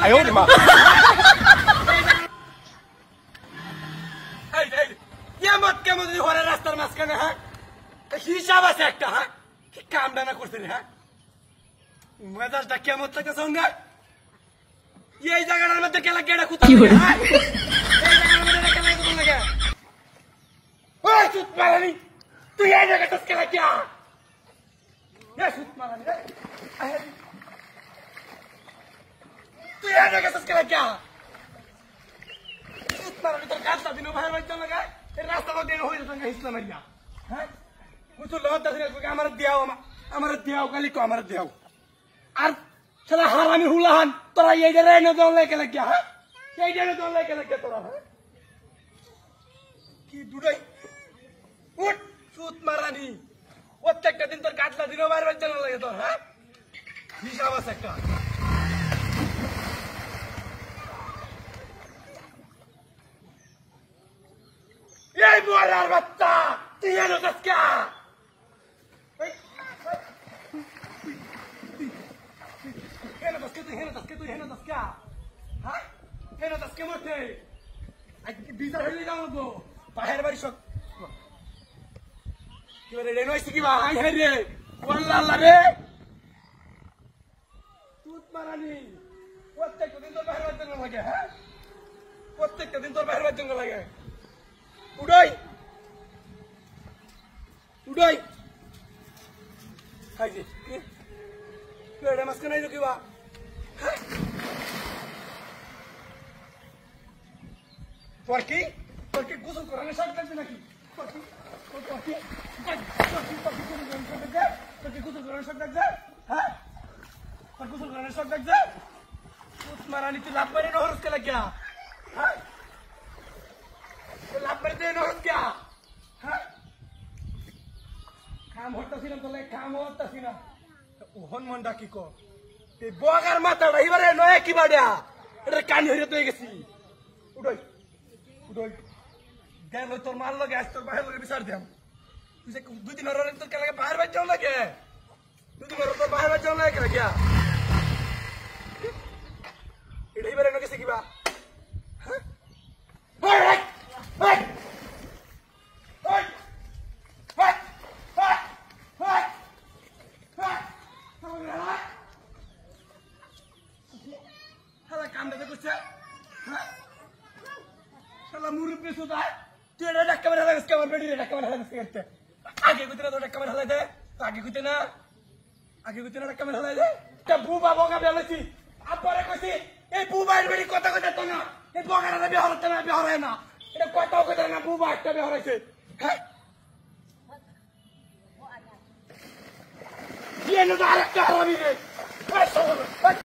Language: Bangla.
哎呦我的妈！কেমত কেমত ঘরে রাস্তার মাঝখানে হ্যাঁ হিসাব আছে একটা হ্যাঁ কি কাম ডানা করছে রে হ্যাঁ মেজাজটা কেমন থাকে সঙ্গে এই জায়গাটার মধ্যে কেলা কেডা কুতা হ্যাঁ এই জায়গাটার মধ্যে কেলা কুতা লাগে ওই সুত মারানি তুই এই জায়গাটা কেলা কি এ সুত মারানি রে তুই এই জায়গাটা কেলা কি সুত মারানি তোর কাজটা দিনো ভাই ভাই চল লাগা রাস্তা মধ্যে হয়ে যাচ্ছে ইসলামেরিয়া হ্যাঁ কিছু লোক দেখে আমার দেও কালি কো আমার দেও আর সারা হারামি হুলাহান তোরা এই যে রেনে দল লেকে লাগিয়া হ্যাঁ এই যে দল লেকে লাগিয়া তোরা হ্যাঁ কি দুড়াই উঠ সুত মারানি প্রত্যেকটা দিন তোর কাটলা দিনও বাইরে বাইরে চলে লাগে তোর হ্যাঁ হিসাব আছে একটা এই মরার বাচ্চা তুই এনো কাজকা হেনো কাজকা হ্যাঁ হেনো কাজকে মতে বিচার হইলে যাবো বাহের বাড়ি সব কি রে রেনো আইছি কি ভাই হে রে ওয়াল্লাহ আল্লাহ রে তুত মারানি প্রত্যেকটা দিন তোর বাহের বাড়ি জঙ্গল লাগে হ্যাঁ প্রত্যেকটা দিন তোর বাহের বাড়ি জঙ্গল লাগে উড়াই উড়াই হাই জি কেডা মাসকে নাই রকিবা তোর কি গোসল করানো শখ লাগছে নাকি তোর কি গোসল করানো শখ লাগছে হ্যাঁ তোর গোসল করানো শখ লাগছে মারানি তুই লাভ মারি নহরস কে লাগিয়া হ্যাঁ লাভ মারি তুই নহরস কে হ্যাঁ কাম হতাছি না তোলে কাম হতাছি না ওহন মন ডাকি কো এই বগার মাথাটা এবারে নয় কি বাড়িয়া এটা কানি হইরে তো গেছি উড়াই উড়াই গেল তোর মার লাগে আজ তোর বাইরে লাগে বিচার দিয়াম তুই যে দুই দিন হরে তোর কে লাগে বাইরে বাইরে যাও লাগে দুই দিন হরে তোর বাইরে বাইরে যাও লাগে লাগিয়া এটা এবারে নয় গেছে কিবা হ্যাঁ কামটা করছে হ্যাঁ শালা মুরব্বি সুদা তুই এটা ডাক্কা মারা লাগছ কেমন বেডি রে ডাক্কা মারা লাগছ করতে আগে কইতে তো ডাক্কা মারা হলাই দে আগে কইতে না ডাক্কা মারা হলাই দে তা বুবা বগা বেলাছি আপরে কইছি এই বুবার বেডি কথা কইতে তো না এই বগারা বিয়ে হরতে না বিয়ে হরায় না এটা কথাও কইতে না বুবা একটা বিয়ে হরাইছে হ্যাঁ কি এনে তো আরেকটা হরাবি রে